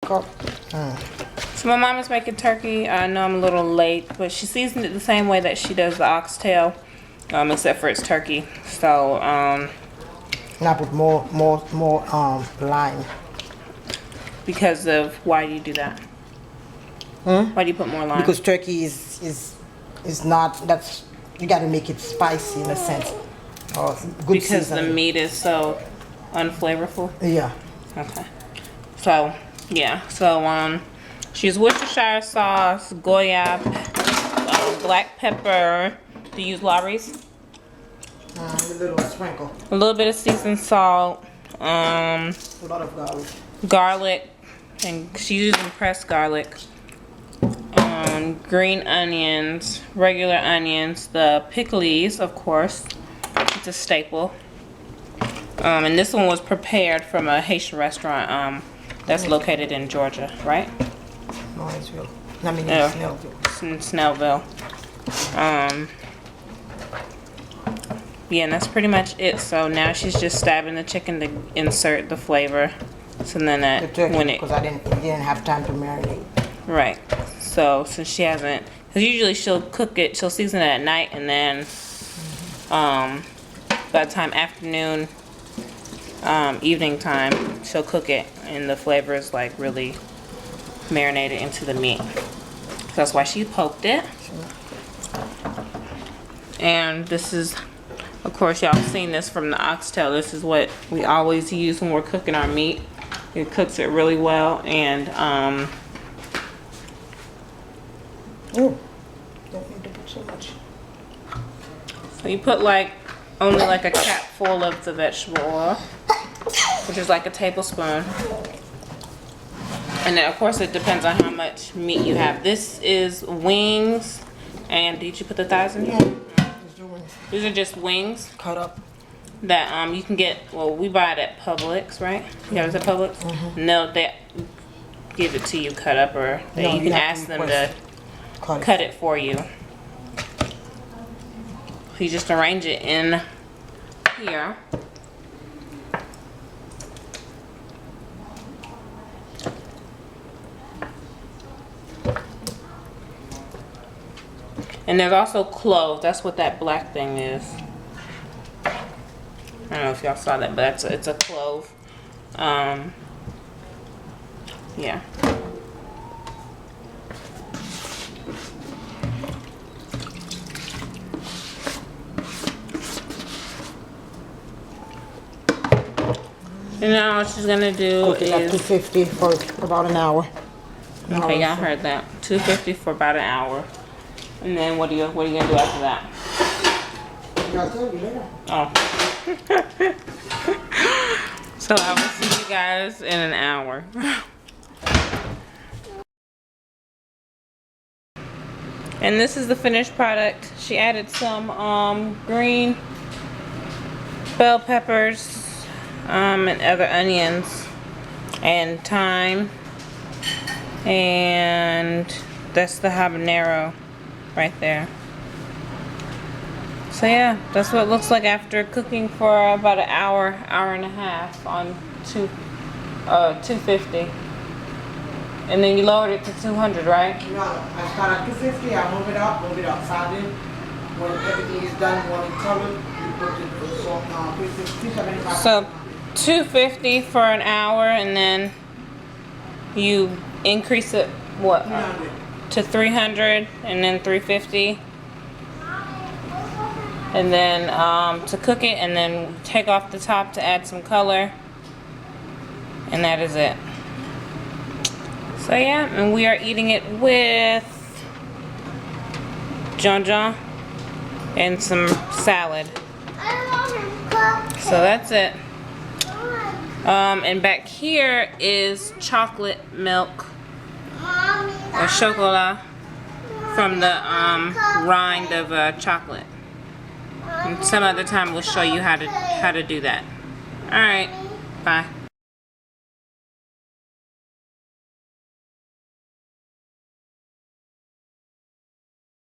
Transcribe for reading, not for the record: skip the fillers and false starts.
Cup. So my mom is making turkey. I know I'm a little late, but she seasoned it the same way that she does the oxtail, except for it's turkey. So Now put more lime. because of why do you do that? Why do you put more lime? Because turkey is not, that's, you got to make it spicy in a sense. Or good because seasoning. the meat is so unflavorful. Yeah. Okay. So yeah. So she used Worcestershire sauce, goya, black pepper. Do you use Lawry's? A little sprinkle. A little bit of seasoned salt. A lot of garlic. Garlic, and she's using pressed garlic. Green onions, regular onions, the pickles, of course. It's a staple. And this one was prepared from a Haitian restaurant that's located in Georgia, right? Noiseville. I mean, Yeah. Snellville. In Snellville. Yeah, and that's pretty much it. So now she's just stabbing the chicken to insert the flavor. So then The that turkey, when it because I didn't have time to marinate. right. So since she hasn't, because usually she'll cook it, she'll season it at night, and then by the time afternoon, evening time, she'll cook it, and the flavor is like really marinated into the meat. So that's why she poked it. And this is, of course, y'all seen this from the oxtail. This is what we always use when we're cooking our meat. It cooks it really well, and Oh, don't need to put so much. so you put like only like a cap full of the vegetable oil, which is like a tablespoon. And then of course it depends on how much meat you have. This is wings, and did you put the thighs in here? These are just wings Cut up. that you can get. Well, we buy it at Publix, right? You have it at Publix? No, they give it to you cut up, or No, you you can have ask to them request to cut it for you. You just arrange it in here. And there's also cloves. That's what that black thing is. I don't know if y'all saw that, but it's a clove. Yeah. And now what she's gonna do Cook it at is 250 for about an hour. okay, y'all heard that. 250 for about an hour. And then what are you gonna do after that? I'll tell you later. Oh. So I will see you guys in an hour. And this is the finished product. She added some green bell peppers and other onions and thyme, and that's the habanero right there. So yeah, that's what it looks like after cooking for about an hour, hour and a half on 250. And then you lowered it to 200, right? No, I start at 250, I move it up, sardine. When everything is done, when it's colored, you put it for 275. So 250 for an hour, and then you increase it what 300. to 300, and then 350, and then to cook it, and then take off the top to add some color, and that is it. So yeah, and we are eating it with John and some salad. So that's it. And back here is chocolate milk or chocolat from the rind of chocolate. And some other time we'll show you how to do that. All right, bye.